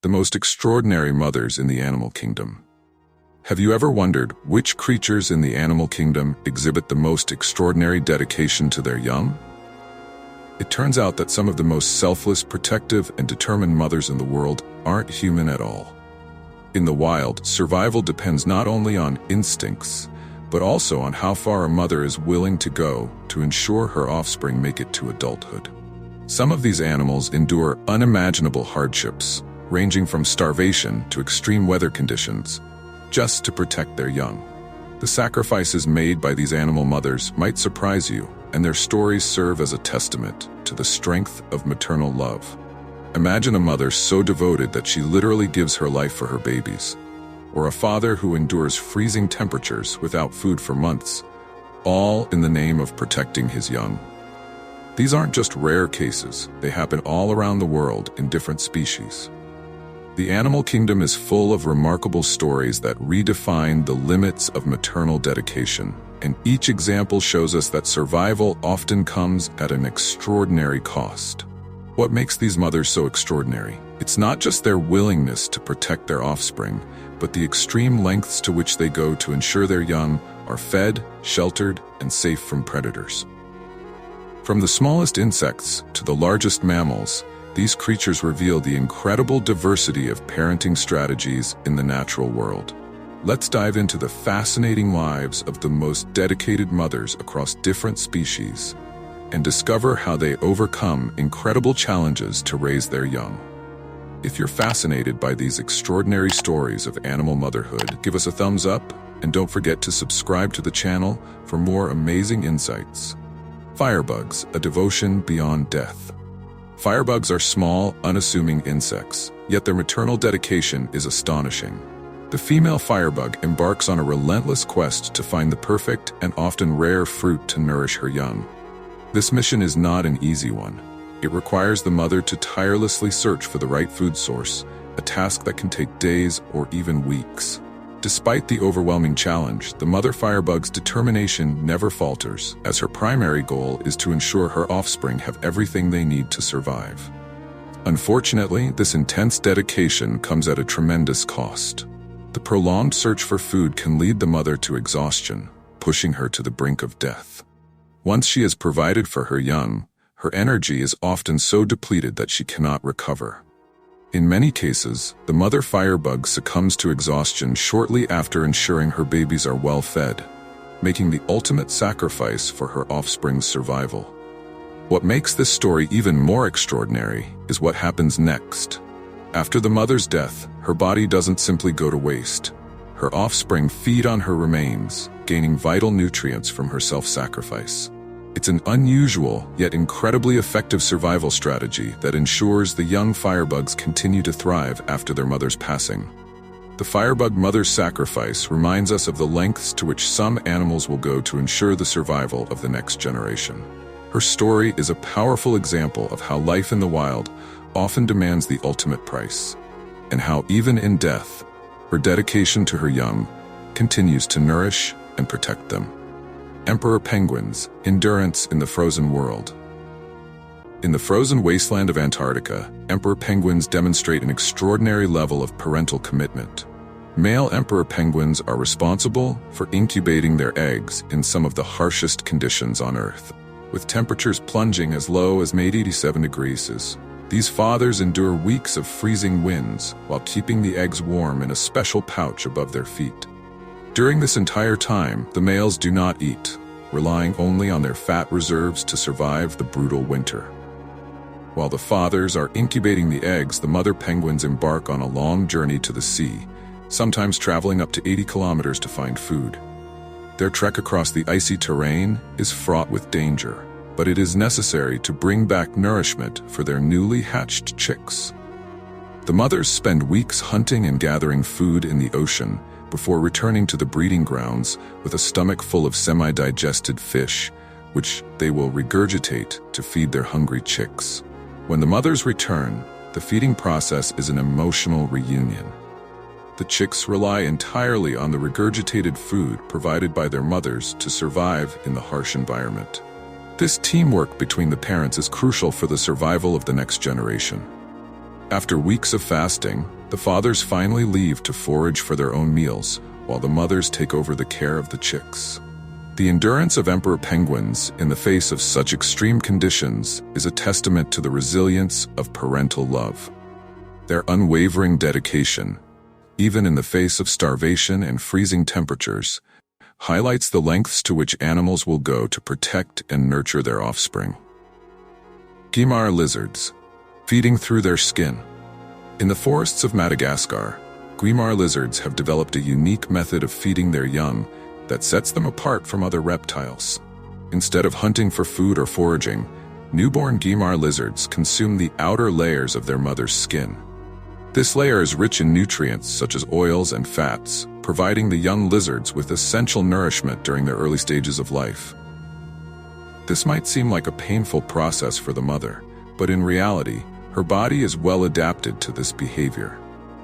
The most extraordinary mothers in the animal kingdom. Have you ever wondered which creatures in the animal kingdom exhibit the most extraordinary dedication to their young? It turns out that some of the most selfless, protective, and determined mothers in the world aren't human at all. In the wild, survival depends not only on instincts, but also on how far a mother is willing to go to ensure her offspring make it to adulthood. Some of these animals endure unimaginable hardships, ranging from starvation to extreme weather conditions, just to protect their young. The sacrifices made by these animal mothers might surprise you, and their stories serve as a testament to the strength of maternal love. Imagine a mother so devoted that she literally gives her life for her babies, or a father who endures freezing temperatures without food for months, all in the name of protecting his young. These aren't just rare cases, they happen all around the world in different species. The animal kingdom is full of remarkable stories that redefine the limits of maternal dedication, and each example shows us that survival often comes at an extraordinary cost. What makes these mothers so extraordinary? It's not just their willingness to protect their offspring, but the extreme lengths to which they go to ensure their young are fed, sheltered, and safe from predators. From the smallest insects to the largest mammals, these creatures reveal the incredible diversity of parenting strategies in the natural world. Let's dive into the fascinating lives of the most dedicated mothers across different species and discover how they overcome incredible challenges to raise their young. If you're fascinated by these extraordinary stories of animal motherhood, give us a thumbs up and don't forget to subscribe to the channel for more amazing insights. Firebugs, a devotion beyond death. Firebugs are small, unassuming insects, yet their maternal dedication is astonishing. The female firebug embarks on a relentless quest to find the perfect and often rare fruit to nourish her young. This mission is not an easy one. It requires the mother to tirelessly search for the right food source, a task that can take days or even weeks. Despite the overwhelming challenge, the mother firebug's determination never falters, as her primary goal is to ensure her offspring have everything they need to survive. Unfortunately, this intense dedication comes at a tremendous cost. The prolonged search for food can lead the mother to exhaustion, pushing her to the brink of death. Once she has provided for her young, her energy is often so depleted that she cannot recover. In many cases, the mother firebug succumbs to exhaustion shortly after ensuring her babies are well fed, making the ultimate sacrifice for her offspring's survival. What makes this story even more extraordinary is what happens next. After the mother's death, her body doesn't simply go to waste. Her offspring feed on her remains, gaining vital nutrients from her self-sacrifice. It's an unusual, yet incredibly effective survival strategy that ensures the young firebugs continue to thrive after their mother's passing. The firebug mother's sacrifice reminds us of the lengths to which some animals will go to ensure the survival of the next generation. Her story is a powerful example of how life in the wild often demands the ultimate price, and how even in death, her dedication to her young continues to nourish and protect them. Emperor penguins, endurance in the frozen world. In the frozen wasteland of Antarctica, emperor penguins demonstrate an extraordinary level of parental commitment. Male emperor penguins are responsible for incubating their eggs in some of the harshest conditions on Earth. With temperatures plunging as low as 87 degrees Celsius, these fathers endure weeks of freezing winds while keeping the eggs warm in a special pouch above their feet. During this entire time, the males do not eat, relying only on their fat reserves to survive the brutal winter. While the fathers are incubating the eggs, the mother penguins embark on a long journey to the sea, sometimes traveling up to 80 kilometers to find food. Their trek across the icy terrain is fraught with danger, but it is necessary to bring back nourishment for their newly hatched chicks. The mothers spend weeks hunting and gathering food in the ocean, before returning to the breeding grounds with a stomach full of semi-digested fish, which they will regurgitate to feed their hungry chicks. When the mothers return, the feeding process is an emotional reunion. The chicks rely entirely on the regurgitated food provided by their mothers to survive in the harsh environment. This teamwork between the parents is crucial for the survival of the next generation. After weeks of fasting, the fathers finally leave to forage for their own meals, while the mothers take over the care of the chicks. The endurance of emperor penguins in the face of such extreme conditions is a testament to the resilience of parental love. Their unwavering dedication, even in the face of starvation and freezing temperatures, highlights the lengths to which animals will go to protect and nurture their offspring. Guimard lizards, feeding through their skin. In the forests of Madagascar, Guimard lizards have developed a unique method of feeding their young that sets them apart from other reptiles. Instead of hunting for food or foraging, newborn Guimard lizards consume the outer layers of their mother's skin. This layer is rich in nutrients such as oils and fats, providing the young lizards with essential nourishment during their early stages of life. This might seem like a painful process for the mother, but in reality, her body is well adapted to this behavior.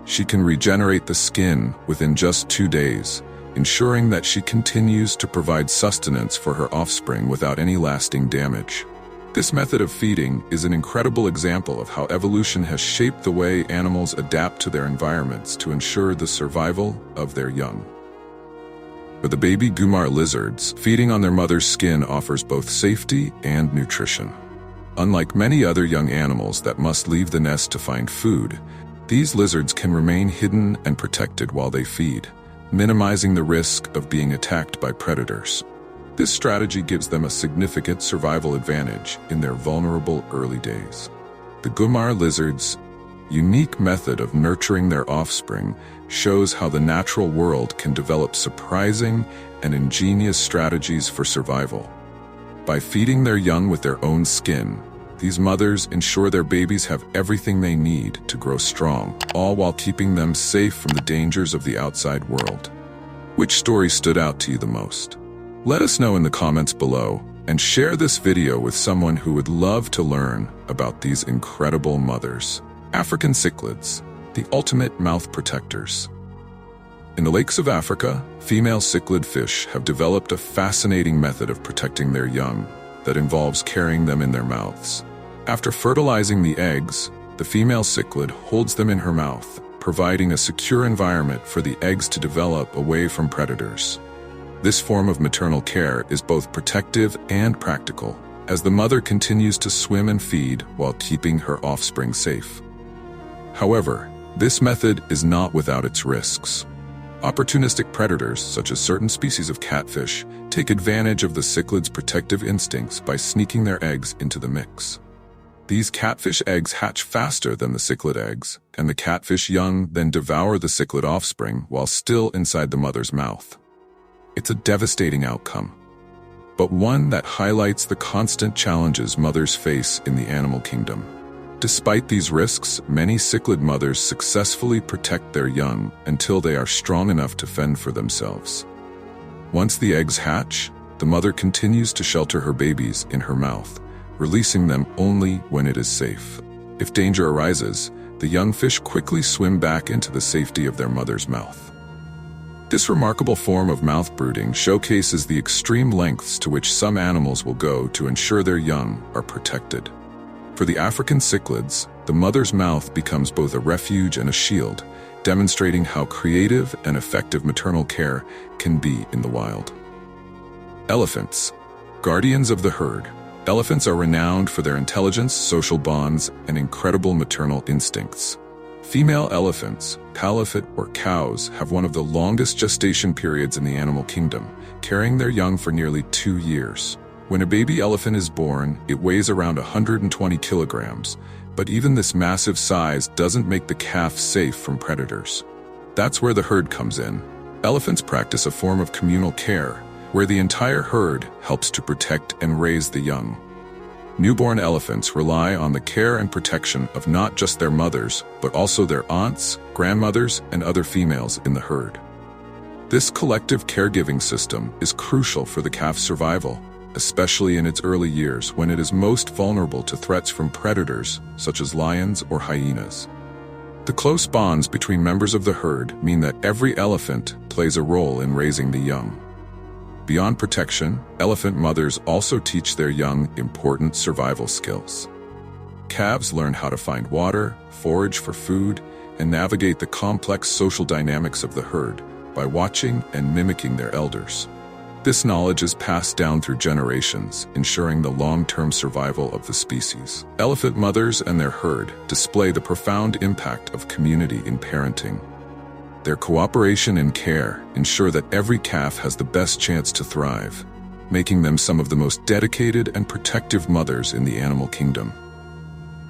She can regenerate the skin within just 2 days, ensuring that she continues to provide sustenance for her offspring without any lasting damage. This method of feeding is an incredible example of how evolution has shaped the way animals adapt to their environments to ensure the survival of their young. For the baby Guimard lizards, feeding on their mother's skin offers both safety and nutrition. Unlike many other young animals that must leave the nest to find food, these lizards can remain hidden and protected while they feed, minimizing the risk of being attacked by predators. This strategy gives them a significant survival advantage in their vulnerable early days. The Guimard lizards' unique method of nurturing their offspring shows how the natural world can develop surprising and ingenious strategies for survival. By feeding their young with their own skin, these mothers ensure their babies have everything they need to grow strong, all while keeping them safe from the dangers of the outside world. Which story stood out to you the most? Let us know in the comments below, and share this video with someone who would love to learn about these incredible mothers. African cichlids, the ultimate mouth protectors. In the lakes of Africa, female cichlid fish have developed a fascinating method of protecting their young that involves carrying them in their mouths. After fertilizing the eggs, the female cichlid holds them in her mouth, providing a secure environment for the eggs to develop away from predators. This form of maternal care is both protective and practical, as the mother continues to swim and feed while keeping her offspring safe. However, this method is not without its risks. Opportunistic predators, such as certain species of catfish, take advantage of the cichlid's protective instincts by sneaking their eggs into the mix. These catfish eggs hatch faster than the cichlid eggs, and the catfish young then devour the cichlid offspring while still inside the mother's mouth. It's a devastating outcome, but one that highlights the constant challenges mothers face in the animal kingdom. Despite these risks, many cichlid mothers successfully protect their young until they are strong enough to fend for themselves. Once the eggs hatch, the mother continues to shelter her babies in her mouth, releasing them only when it is safe. If danger arises, the young fish quickly swim back into the safety of their mother's mouth. This remarkable form of mouth brooding showcases the extreme lengths to which some animals will go to ensure their young are protected. For the African cichlids, the mother's mouth becomes both a refuge and a shield, demonstrating how creative and effective maternal care can be in the wild. Elephants, guardians of the herd. Elephants are renowned for their intelligence, social bonds, and incredible maternal instincts. Female elephants, palifet or cows, have one of the longest gestation periods in the animal kingdom, carrying their young for nearly 2 years. When a baby elephant is born, it weighs around 120 kilograms, but even this massive size doesn't make the calf safe from predators. That's where the herd comes in. Elephants practice a form of communal care, where the entire herd helps to protect and raise the young. Newborn elephants rely on the care and protection of not just their mothers, but also their aunts, grandmothers, and other females in the herd. This collective caregiving system is crucial for the calf's survival, especially in its early years when it is most vulnerable to threats from predators such as lions or hyenas. The close bonds between members of the herd mean that every elephant plays a role in raising the young. Beyond protection, elephant mothers also teach their young important survival skills. calves learn how to find water, forage for food, and navigate the complex social dynamics of the herd by watching and mimicking their elders. This knowledge is passed down through generations, ensuring the long-term survival of the species. Elephant mothers and their herd display the profound impact of community in parenting. Their cooperation and care ensure that every calf has the best chance to thrive, making them some of the most dedicated and protective mothers in the animal kingdom.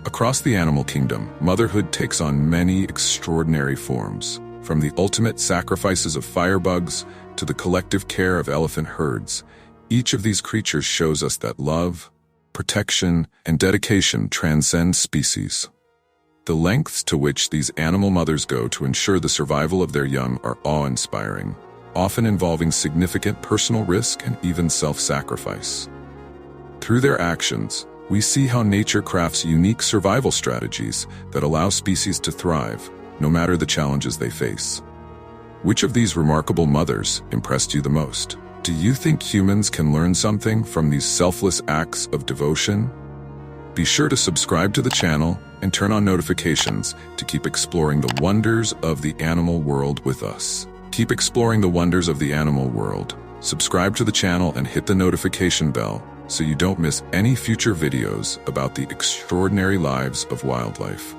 Across the animal kingdom, motherhood takes on many extraordinary forms, from the ultimate sacrifices of firebugs to the collective care of elephant herds. Each of these creatures shows us that love, protection, and dedication transcend species. The lengths to which these animal mothers go to ensure the survival of their young are awe-inspiring, often involving significant personal risk and even self-sacrifice. Through their actions, we see how nature crafts unique survival strategies that allow species to thrive, no matter the challenges they face. Which of these remarkable mothers impressed you the most? Do you think humans can learn something from these selfless acts of devotion? Be sure to subscribe to the channel and turn on notifications to keep exploring the wonders of the animal world with us. Keep exploring the wonders of the animal world. Subscribe to the channel and hit the notification bell so you don't miss any future videos about the extraordinary lives of wildlife.